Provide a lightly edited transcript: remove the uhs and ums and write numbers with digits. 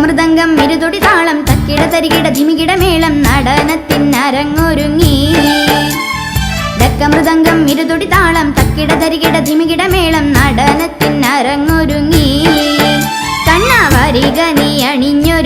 മൃദംഗം ഇരുതൊടി താളം തക്കിട തരികിട ധിമികിട മേളം നടനത്തിനരങ്ങൊരുങ്ങി. ഡക്കമൃദംഗം ഇരുതൊടി താളം തക്കിട തരികിട ധിമികിട മേളം നടനത്തിനരങ്ങൊരുങ്ങി. കണ്ണ വരിക നീ അണിഞ്ഞൊരു